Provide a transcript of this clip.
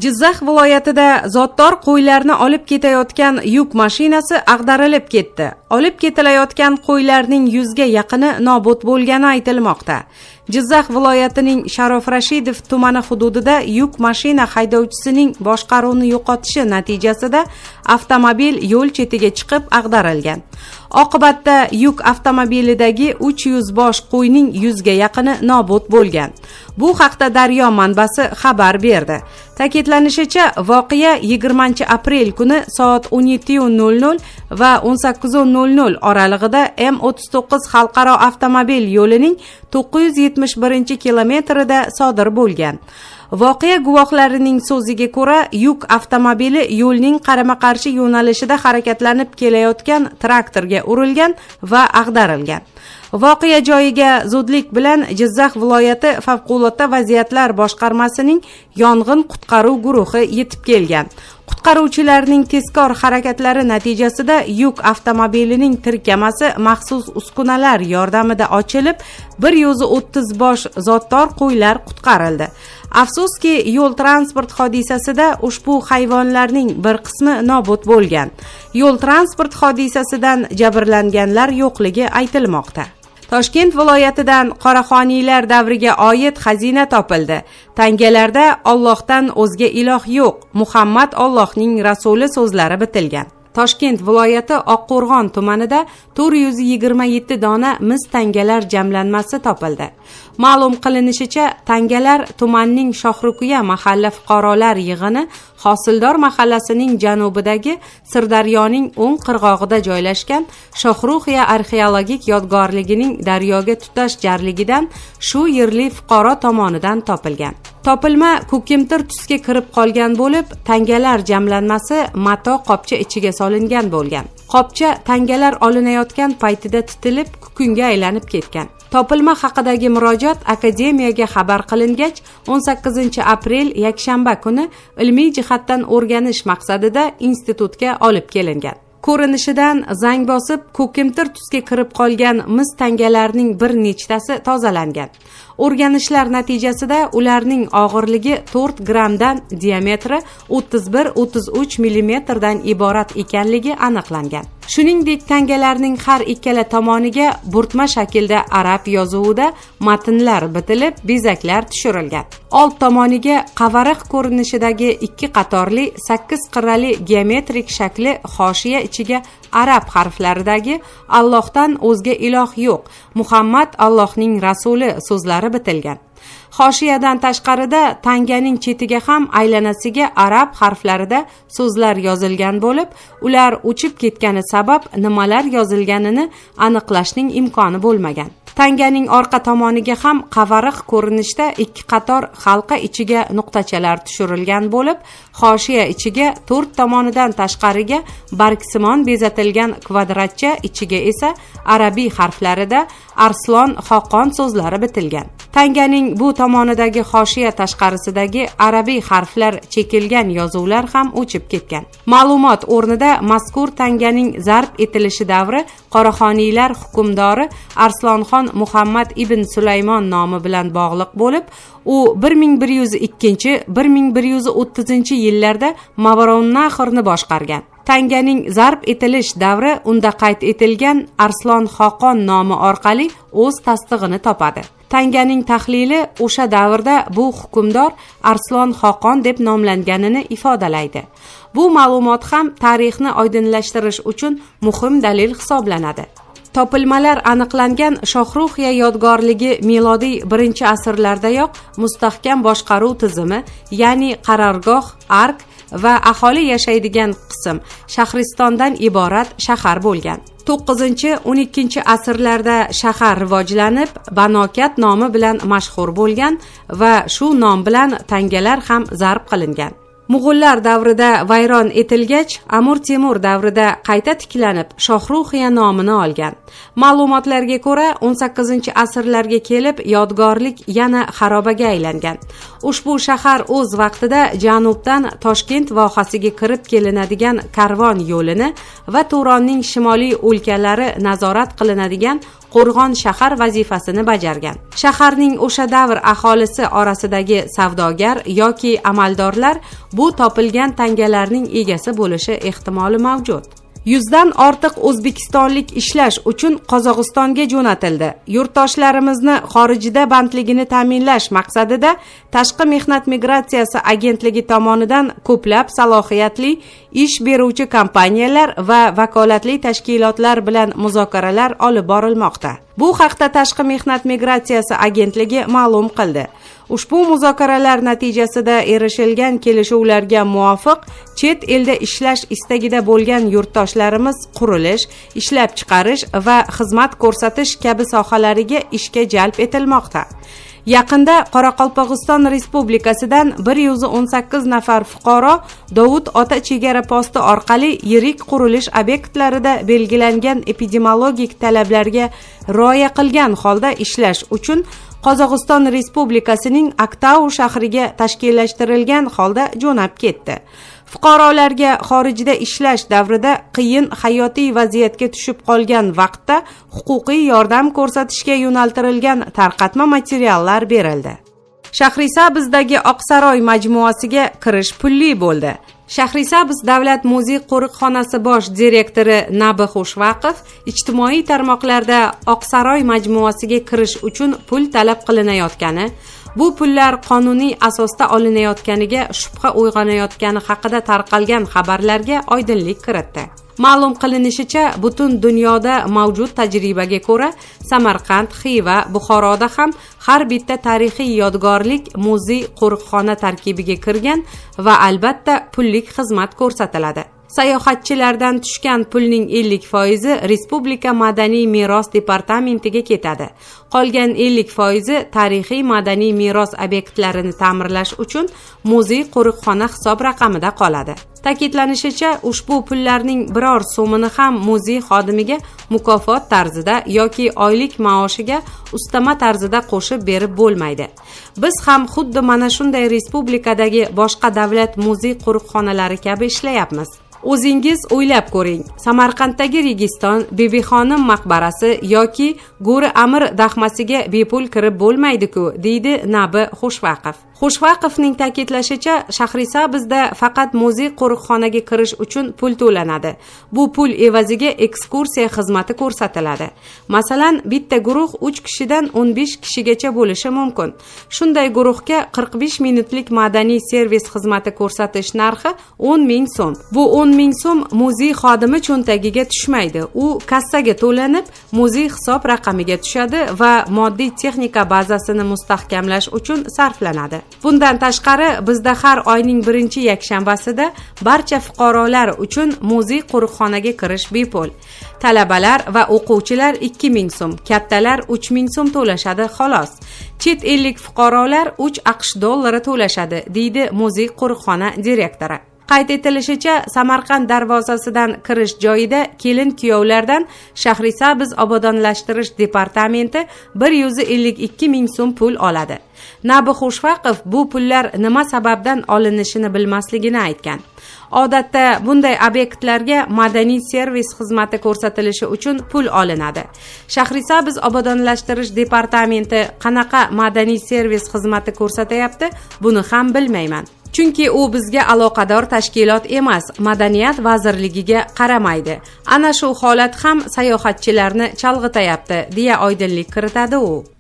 Jizzax viloyatida zotdor qo'ylarni olib ketayotgan yuk mashinasi ag'darilib ketdi. Olib ketilayotgan qo'ylarning 100 ga yaqini nobud bo'lgani aytilmoqda. Jizzax viloyatining Sharof Rashidov tumani hududida yuk mashina haydovchisining boshqaruvni yo'qotishi natijasida avtomobil yo'l chetiga chiqib ag'darilgan. Oqibatda yuk avtomobilidagi 300 bosh qo'yning 100 ga yaqini nobud bo'lgan. Bu haqda Daryo manbasi xabar berdi. Ta'kidlanishicha, voqea 20-aprel kuni soat 17:00 va 18:00 oralig'ida M39 xalqaro avtomobil yo'lining 971-kilometrida sodir bo'lgan. Voqea guvohlarining so'ziga ko'ra, yuk avtomobili yo'lning qarama-qarshi yo'nalishida harakatlanib kelayotgan traktorga urilgan va ag'darilgan. Voqea joyiga zudlik bilan Jizzax viloyati favqulodda vaziyatlar boshqarmasining yong'in qutqaruv guruhi yetib kelgan. Qutqaruvchilarning tezkor harakatlari natijasida yuk avtomobilining tirkamasi maxsus uskunalar yordamida ochilib, 130 bosh zotdor qo'ylar qutqarildi. Afsuski, yo'l transport hodisasida ushbu hayvonlarning bir qismi nobud bo'lgan. Yo'l transport hodisasidan jabrlanganlar yo'qligi aytilmoqda. Toshkent viloyatidan qoraxoniylar davriga oid xazina topildi. Tangalarda Allohdan o'zga iloh yo'q, Muhammad Allohning rasuli so'zlari bitilgan. Toshkent viloyati Oqqo'rg'on tumanida 427 dona mis tangalar jamlanmasi topildi. Ma'lum qilinishicha, tangalar tumanning Shohruqiya mahalla fuqarolar yig'ini Hosildor mahallasining janubidagi Sirdaryoning o'ng qirg'og'ida joylashgan Shohruqiya arxeologik yodgorligining daryoga tutash jarligidan shu yerli fuqaro tomonidan topilgan. Topilma ko'kimtir tusga kirib qolgan bo'lib, tangalar jamlanmasi mato qopcha ichiga solingan bo'lgan. Qopcha tangalar olinayotgan paytida titilib, kukunga aylanib ketgan. Topilma haqidagi murojaat akademiyaga xabar qilingach, 18-aprel yakshanba kuni ilmiy jihatdan o'rganish maqsadida institutga olib kelingan. Ko'rinishidan zang bosib, ko'kimtir tusga kirib qolgan mis tangalarning bir nechtasi tozalangan. O'rganishlar natijasida ularning og'irligi 4 grammdan, diametri 31-33 millimetrdan iborat ekanligi aniqlangan. Shuningdek, tangalarning har ikkala tomoniga burtma shaklda arab yozuvida matnlar bitilib, bezaklar tushirilgan. Old tomoniga qavariq ko'rinishidagi 2 qatorli 8 qirrali geometrik shakli hoshiya ichiga arab harflaridagi Allohdan o'zga iloh yo'q, Muhammad Allohning rasuli so'zlari bitilgan. Hoshiyadan tashqarida tanganing chetiga ham aylanasiga arab harflarida so'zlar yozilgan bo'lib, ular uchib ketgani sabab nimalar yozilganini aniqlashning imkoni bo'lmagan. Tanganing orqa tomoniga ham qavariq ko'rinishda 2 qator halqa ichiga nuqtachalar tushirilgan bo'lib, hoshiya ichiga 4 tomonidan tashqariga bargsimon bezatilgan kvadratcha ichiga esa arabiy harflarida Arslon Xoqon so'zlari bitilgan. Tanganing bu tomonidagi hoshiya tashqarisidagi arabiy harflar chekilgan yozuvlar ham o'chib ketgan. Ma'lumot o'rnida mazkur tanganing zarb etilishi davri qoraxoniylar hukmdori Arslonxon Muhammad ibn Sulaymon nomi bilan bog'liq bo'lib, u 1102-1130 yillarda Mavaronnahrni boshqargan. Tanganing zarb etilish davri unda qayd etilgan Arslon Xoqon nomi orqali o'z tasdig'ini topadi. Tanganing tahlili o'sha davrda bu hukmdor Arslon Xoqon deb nomlanganini ifodalaydi. Bu ma'lumot ham tarixni oydinlashtirish uchun muhim dalil hisoblanadi. Topilmalar aniqlangan Shohruqiya yodgorligi milodiy 1-asrlardayoq mustahkam boshqaruv tizimi, ya'ni qarorgoh, ark va aholi yashaydigan qism Shahristondan iborat shahar bo'lgan. 9-12 asrlarda shahar rivojlanib, Banokat nomi bilan mashhur bo'lgan va shu nom bilan tangalar ham zarb qilingan. Mo'g'ullar davrida vayron etilgach, Amir Temur davrida qayta tiklanib, Shohruqiya nomini olgan. Ma'lumotlarga ko'ra, 18-asrlarga kelib yodgorlik yana xarobaga aylangan. Ushbu shahar o'z vaqtida janubdan Toshkent vohasiga kirib kelinadigan karvon yo'lini va Turonning shimoliy o'lkalari nazorat qilinadigan qo'rg'on shahar vazifasini bajargan. Shaharning o'sha davr aholisi orasidagi savdogar yoki amaldorlar bu topilgan tangalarning egasi bo'lishi ehtimoli mavjud. 100 dan ortiq o'zbekistonlik ishlash uchun Qozog'istonga jo'natildi. Yurtdoshlarimizni xorijda bandligini ta'minlash maqsadida Tashqi mehnat migratsiyasi agentligi tomonidan ko'plab salohiyatli ish beruvchi kompaniyalar va vakolatli tashkilotlar bilan muzokaralar olib borilmoqda. Bu haqda Tashqi mehnat migratsiyasi agentligi ma'lum qildi. Ushbu muzokaralar natijasida erishilgan kelishuvlarga muvofiq chet elda ishlash istagida bo'lgan yurtdoshlarimiz qurilish, ishlab chiqarish va xizmat ko'rsatish kabi sohalariga ishga jalb etilmoqda. Yaqinda Qoraqalpog'iston Respublikasidan 118 nafar fuqaro Dovud Ota chegara posti orqali yirik qurilish obyektlarida belgilangan epidemiologik talablarga rioya qilgan holda ishlash uchun Qozog'iston Respublikasining Aktau shahriga tashkillashtirilgan holda jo'nab ketdi. Fuqarolarga xorijda ishlash davrida qiyin hayotiy vaziyatga tushib qolgan vaqtda huquqiy yordam ko'rsatishga yo'naltirilgan tarqatma materiallar berildi. Shahrisabzdagi Oqsaroy majmuasiga kirish pulli bo'ldi. Shahrisabz davlat muzey qo'riqxonasi bosh direktori Nabi Xushvaqov ijtimoiy tarmoqlarda Oqsaroy majmuasiga kirish uchun pul talab qilinayotgani, bu pullar qonuniy asosda olinayotganiga shubha uyg'onayotgani haqida tarqalgan xabarlarga oydinlik kiritdi. Ma'lum qilinishicha, butun dunyoda mavjud tajribaga ko'ra, Samarqand, Xiva, Buxoroda ham har bitta tarixiy yodgorlik muzey qo'riqxona tarkibiga kirgan va albatta pullik xizmat ko'rsatiladi. Sayohatchilardan tushgan pulning 50% Respublika madaniy meros departamentiga ketadi. Qolgan 50% tarixiy madaniy meros obyektlarini ta'mirlash uchun muzey qo'riqxona hisob raqamida qoladi. Ta'kidlanishicha, ushbu pullarning biror so'mini ham muzey xodimiga mukofot tarzida yoki oylik maoshiga ustama tarzida qo'shib berib bo'lmaydi. Biz ham xuddi mana shunday respublikadagi boshqa davlat muzey qo'riqxonalari kabi ishlayapmiz. O'zingiz o'ylab ko'ring. Samarqanddagi Registon, Bebixonim maqbarasi yoki Go'ri Amir daxmasiga bepul kirib bo'lmaydi-ku, deydi Nabi Xushvaqov. Xushvaqovning ta'kidlashicha, Shahrisabzda faqat muzey qo'riqxonaga kirish uchun pul to'lanadi. Bu pul evaziga ekskursiya xizmati ko'rsatiladi. Masalan, bitta guruh 3 kishidan 15 kishigacha bo'lishi mumkin. Shunday guruhga 45 minutlik madaniy servis xizmati ko'rsatish narxi 10 ming so'm. Bu 10 ming so'm muzey xodimi cho'ntagiga tushmaydi. U kassaga to'lanib, muzey hisob raqamiga tushadi va moddiy texnika bazasini mustahkamlash uchun sarflanadi. Bundan tashqari, bizda har oyning 1-yakshanbasida barcha fuqarolar uchun muzey qo'riqxonaga kirish bepul. Talabalar va o'quvchilar 2000 so'm, kattalar 3000 so'm to'lashadi xolos. Chet ellik fuqarolar 3 AQSh dollari to'lashadi, deydi muzey qo'riqxona direktori. Qayd etilishicha, Samarqand darvozasidan kirish joyida kelin-kuyovlardan Shahrisabz obodonlashtirish departamenti 152 ming so'm pul oladi. Nabi Xushvaqov bu pullar nima sababdan olinishini bilmasligini aytgan. Odatda bunday obyektlarga madaniy servis xizmati ko'rsatilishi uchun pul olinadi. Shahrisabz obodonlashtirish departamenti qanaqa madaniy servis xizmati ko'rsatyapti, buni ham bilmayman. Chunki u bizga aloqador tashkilot emas, Madaniyat vazirligiga qaramaydi. Ana shu holat ham sayohatchilarni chalg'itayapti, deya oydinlik kiritadi u.